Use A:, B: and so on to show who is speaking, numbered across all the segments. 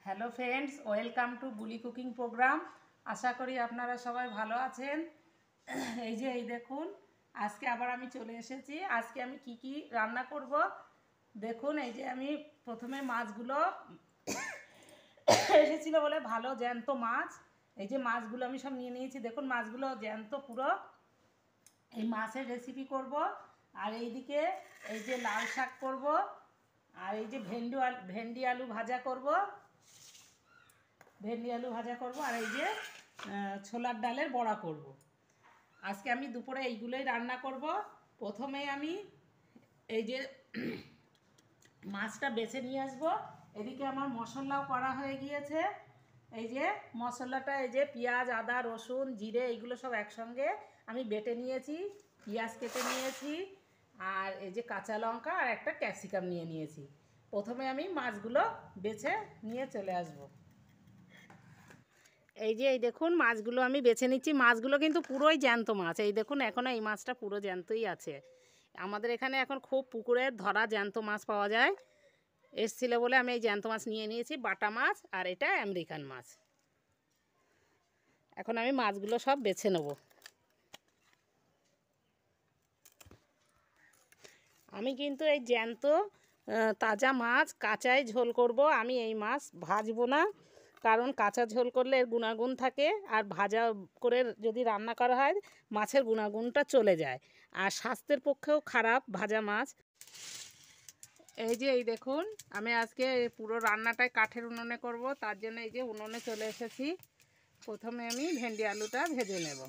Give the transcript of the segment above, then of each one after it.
A: Hello friends, welcome to Buli cooking program. আশা করি আপনারা সবাই ভালো আছেন। এই দেখুন, আজকে আবার আমি চলে এসেছি। আজকে আমি কি রান্না করব দেখুন। আমি প্রথমে মাছগুলো এসেছিল বলে ভালো জ্যান্ত মাছ, মাছগুলো আমি সব নিয়ে নিয়েছি। দেখুন মাছগুলো জ্যান্ত পুরো। এই মাছের রেসিপি করব। আর এইদিকে লাল শাক করব। আর ভেন্ডি আলু ভাজা করব। আর ছোলার ডালের বড়া করব। আজকে আমি দুপুরে এইগুলোই রান্না করব। প্রথমে আমি মাছটা বেছে নিয়ে আসবো। এদিকে আমার মশলাও করা হয়ে গিয়েছে। মশলাটা পেঁয়াজ, আদা, রসুন, জিরে এইগুলো সব একসঙ্গে আমি বেটে নিয়েছি। পেঁয়াজ কেটে নিয়েছি। আর কাঁচা লঙ্কা আর একটা ক্যাপসিকাম নিয়ে নিয়েছি। প্রথমে আমি মাছগুলো বেছে নিয়ে চলে আসবো। এই দেখুন মাছগুলো আমি বেছে নিচ্ছি। মাছগুলো কিন্তু পুরোই জ্যান্ত মাছ। এই দেখুন এখনও এই মাছটা পুরো জ্যান্তই আছে। আমাদের এখানে এখন খুব পুকুরের ধরা জ্যান্ত মাছ পাওয়া যায়। এসছিল বলে আমি এই জ্যান্ত মাছ নিয়ে নিয়েছি, বাটা মাছ। আর এটা আমেরিকান মাছ। এখন আমি মাছগুলো সব বেছে নেব। আমি কিন্তু এই জ্যান্ত তাজা মাছ কাঁচাই ঝোল করব। আমি এই মাছ ভাজবো না, কারণ কাঁচা ঝোল করলে এর গুণাগুণ থাকে। আর ভাজা করে যদি রান্না করা হয় মাছের গুণাগুণটা চলে যায়। আর স্বাস্থ্যের পক্ষেও খারাপ ভাজা মাছ। এই দেখুন, আমি আজকে পুরো রান্নাটাই কাঠের উনুনে করব। তার জন্য উনুনে চলে এসেছি। প্রথমে আমি ভেন্ডি আলুটা ভেজে নেব।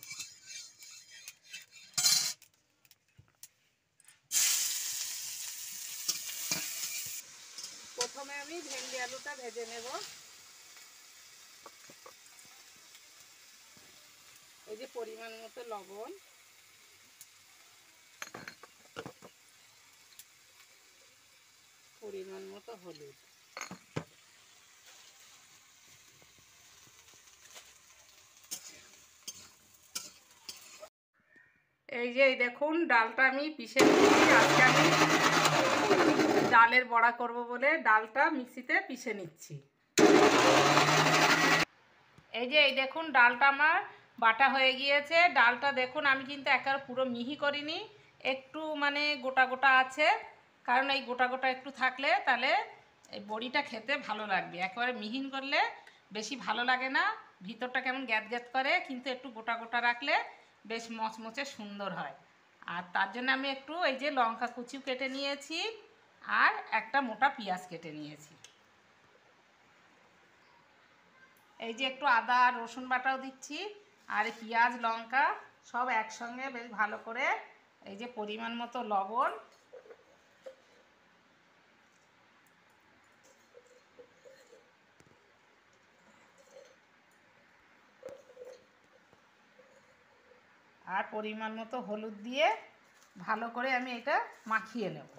A: পরিমাণ মতো লবণ, পরিমাণ মতো হলুদ। এই দেখুন ডালটা আমি পিষে নিচ্ছি। আজকে আমি ডালের বড়া করব বলে ডালটা মিক্সিতে পিষে নিচ্ছি। এই দেখুন ডালটা আমার বাটা হয়ে গিয়েছে। ডালটা দেখুন আমি কিন্তু একেবারে পুরো মিহি করিনি, একটু মানে গোটা গোটা আছে। কারণ এই গোটা গোটা একটু থাকলে তাহলে এই বড়িটা খেতে ভালো লাগবে। একেবারে মিহিন করলে বেশি ভালো লাগে না, ভিতরটা কেমন গ্যাদ গ্যাদ করে। কিন্তু একটু গোটা গোটা রাখলে বেশ মচমচে সুন্দর হয়। আর তার জন্য আমি একটু লঙ্কা কুচিও কেটে নিয়েছি। আর একটা মোটা পেঁয়াজ কেটে নিয়েছি। একটু আদা আর রসুন বাটাও দিচ্ছি। আর পেঁয়াজ লঙ্কা সব একসঙ্গে বেশ ভালো করে পরিমাণ মতো লবণ, আর পরিমাণ মতো হলুদ দিয়ে ভালো করে আমি এটা মাখিয়ে নেব।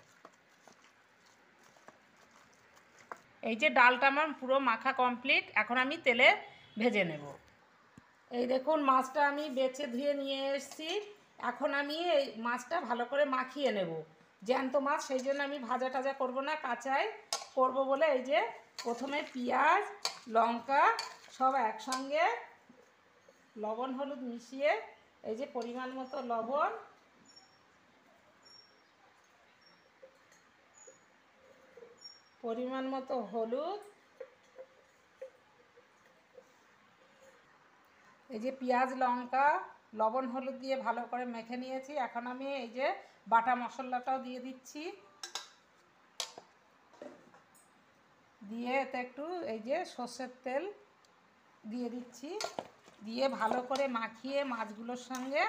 A: ডালটা আমার পুরো মাখা কমপ্লিট। এখন আমি তেলে ভেজে নেব। দেখুন মাছটা আমি বেছে ধুয়ে নিয়ে এসেছি। এখন আমি এই মাছটা ভালো করে মাখিয়ে নেব। জ্যান্ত মাছ, সেই জন্য আমি ভাজা টাজা করব না, কাঁচাই করব বলে প্রথমে পেঁয়াজ লঙ্কা সব একসঙ্গে লবণ হলুদ মিশিয়ে পরিমাণ মতো লবণ, পরিমাণ মতো হলুদ, পেঁয়াজ লঙ্কা লবণ হলুদ দিয়ে ভালো করে মেখে নিয়েছি। এখন আমি বাটা মশলাটাও দিয়ে দিচ্ছি। দিয়ে এতে একটু সর্ষের তেল দিয়ে দিচ্ছি। দিয়ে ভালো করে মাখিয়ে মাছগুলোর সঙ্গে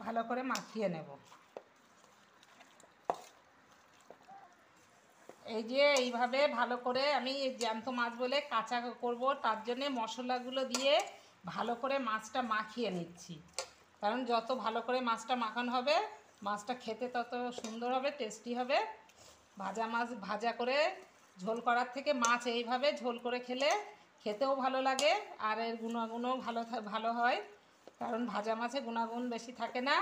A: ভালো করে মাখিয়ে নেব। এইভাবে ভালো করে আমি জ্যান্ত মাছ বলে কাঁচা করব, তার জন্যে মশলাগুলো দিয়ে ভালো করে মাছটা মাখিয়ে নিচ্ছি। কারণ যত ভালো করে মাছটা মাখানো হবে মাছটা খেতে তত সুন্দর হবে, টেস্টি হবে। ভাজা মাছ ভাজা করে ঝোল করার থেকে মাছ এইভাবে ঝোল করে খেলে খেতেও ভালো লাগে। আর এর গুণাগুণও ভালো হয়, কারণ ভাজা মাছে গুণাগুণ বেশি থাকে না।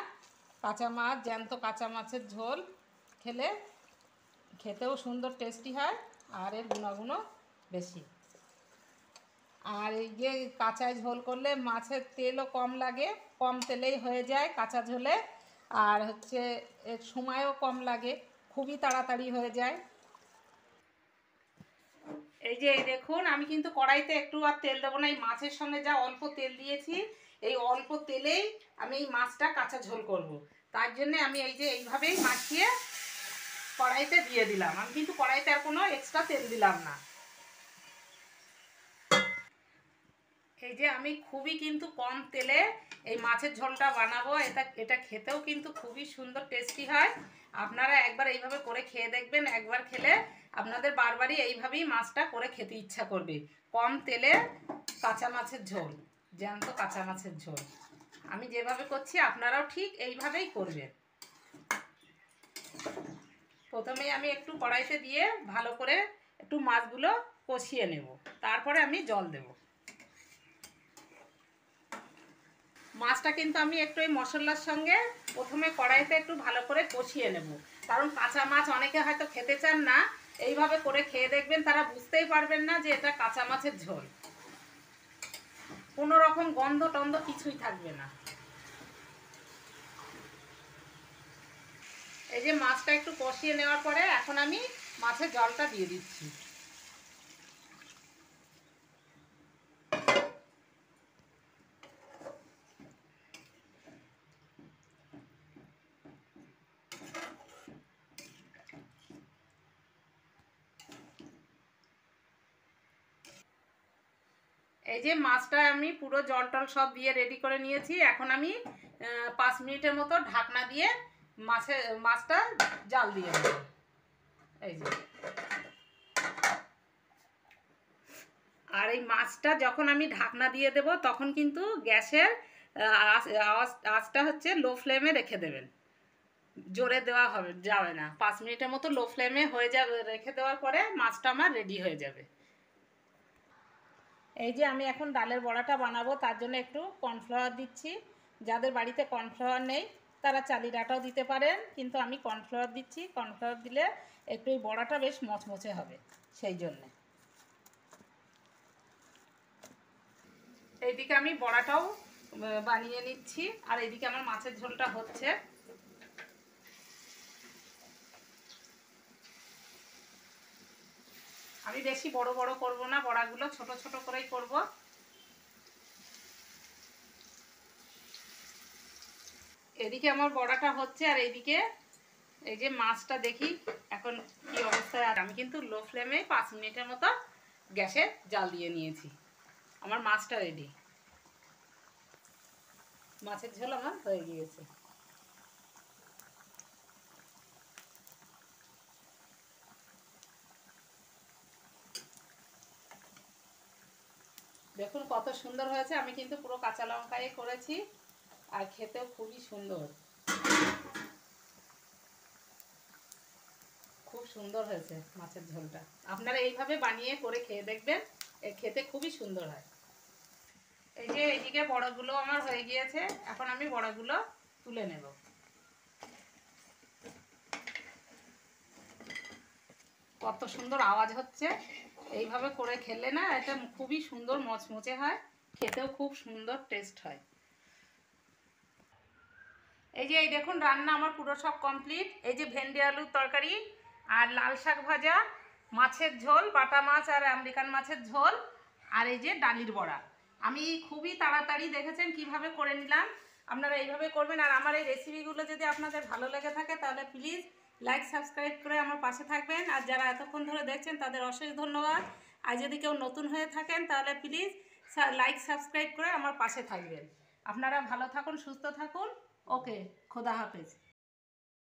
A: কাঁচা মাছ জ্যান্ত কাঁচা মাছের ঝোল খেলে খেতেও সুন্দর টেস্টি হয় আর এর গুণাগুণও বেশি। আর এই যে কাঁচা ঝোল করলে মাছের তেলও কম লাগে, কম তেলেই হয়ে যায় কাঁচা ঝোলে। আর হচ্ছে এর সময়ও কম লাগে, খুবই তাড়াতাড়ি হয়ে যায়। এই যে এই দেখুন, আমি কিন্তু কড়াইতে একটু আর তেল দেবো না, এই মাছের সঙ্গে যা অল্প তেল দিয়েছি এই অল্প তেলেই আমি এই মাছটা কাঁচা ঝোল করব। তার জন্যে আমি এই যে এইভাবেই মাখিয়ে কড়াইতে দিয়ে দিলাম। আমি কিন্তু কড়াইতে আর কোনো এক্সট্রা তেল দিলাম না। এই যে আমি খুবই কিন্তু কম তেলে এই মাছের ঝোলটা বানাবো। এটা খেতেও কিন্তু খুবই সুন্দর টেস্টি হয়। আপনারা একবার এইভাবে করে খেয়ে দেখবেন, একবার খেলে আপনাদের বারবারই এইভাবেই মাছটা করে খেতে ইচ্ছা করবে। কম তেলে কাঁচা মাছের ঝোল, জ্যান্ত কাঁচা মাছের ঝোল। আমি যেভাবে করছি আপনারাও ঠিক এইভাবেই করবেন। প্রথমেই আমি একটু কড়াইতে দিয়ে ভালো করে একটু মাছগুলো কষিয়ে নেব, তারপরে আমি জল দেব। মাছটা কিন্তু আমি একটু এই মশলার সঙ্গে প্রথমে কড়াইতে একটু ভালো করে কষিয়ে নেব, কারণ কাঁচা মাছ অনেকে হয়তো খেতে চান না। এইভাবে করে খেয়ে দেখবেন, তারা বুঝতেই পারবেন না যে এটা কাঁচা মাছের ঝোল। কোনো রকম গন্ধ টন্ধ কিছুই থাকবে না। এই যে মাছটা একটু কষিয়ে নেওয়ার পরে এখন আমি মাছের জলটা দিয়ে দিচ্ছি। এই যে মাছটা আমি পুরো জল টল সব দিয়ে রেডি করে নিয়েছি। এখন আমি 5 মিনিটের মতো ঢাকনা দিয়ে মাছটা জাল দিয়ে দেব। এই যে, আর এই মাছটা যখন আমি ঢাকনা দিয়ে দেব তখন কিন্তু গ্যাসের আঁচটা হচ্ছে লো ফ্লেমে রেখে দেবেন, জোরে দেওয়া যাবে না। 5 মিনিটের মতো লো ফ্লেমে হয়ে যাবে, রেখে দেওয়ার পরে মাছটা আমার রেডি হয়ে যাবে। এই যে আমি এখন ডালের বড়াটা বানাবো, তার জন্য একটু কর্নফ্লাওয়ার দিচ্ছি। যাদের বাড়িতে কর্নফ্লাওয়ার নেই তারা চালের আটাও দিতে পারেন, কিন্তু আমি কর্নফ্লাওয়ার দিচ্ছি। কর্নফ্লাওয়ার দিলে একটু এই বড়াটা বেশ মচমচে হবে, সেই জন্যে। এইদিকে আমি বড়াটাও বানিয়ে নিচ্ছি, আর এইদিকে আমার মাছের ঝোলটা হচ্ছে। আমি বেশি বড় বড় করব না, বড়াগুলো ছোট ছোট করেই করব। এদিকে আমার বড়াটা হচ্ছে, আর এইদিকে এই যে মাছটা দেখি এখন কি অবস্থায়। আর আমি কিন্তু লো ফ্লেমে 5 মিনিটের মতো গ্যাসে জাল দিয়ে নিয়েছি। আমার মাছটা রেডি, মাছের ঝোল আমার হয়ে গিয়েছে। দেখুন কত সুন্দর হয়েছে। আমি কিন্তু পুরো কাঁচা লঙ্কায় করেছি, আর খেতেও খুবই সুন্দর, খুব সুন্দর হয়েছে মাছের ঝোলটা। আপনারা এইভাবে বানিয়ে করে খেয়ে দেখবেন, খেতে খুবই সুন্দর হয়। এই যে এইদিকে বড়াগুলো আমার হয়ে গিয়েছে, এখন আমি বড়াগুলো তুলে নেব। কত সুন্দর আওয়াজ হচ্ছে। এইভাবে করে খেলে না এটা খুবই সুন্দর মচমচে হয়, খেতেও খুব সুন্দর টেস্ট হয়। এই যে এই দেখুন রান্না আমার পুরো সব কমপ্লিট। এই যে ভেন্ডি আলুর তরকারি, আর লাল শাক ভাজা, মাছের ঝোল, বাটা মাছ আর আমেরিকান মাছের ঝোল, আর এই যে ডালির বড়া। আমি খুবই তাড়াতাড়ি দেখেছেন কিভাবে করে নিলাম, আপনারা এইভাবে করবেন। আর আমার এই রেসিপিগুলো যদি আপনাদের ভালো লেগে থাকে তাহলে প্লিজ লাইক সাবস্ক্রাইব করে আমার পাশে থাকবেন। আর যারা এতক্ষণ ধরে দেখছেন তাদের অশেষ ধন্যবাদ। আর যদি কেউ নতুন হয়ে থাকেন তাহলে প্লিজ লাইক সাবস্ক্রাইব করে আমার পাশে থাকবেন। আপনারা ভালো থাকুন, সুস্থ থাকুন। ওকে, খোদা হাফেজ।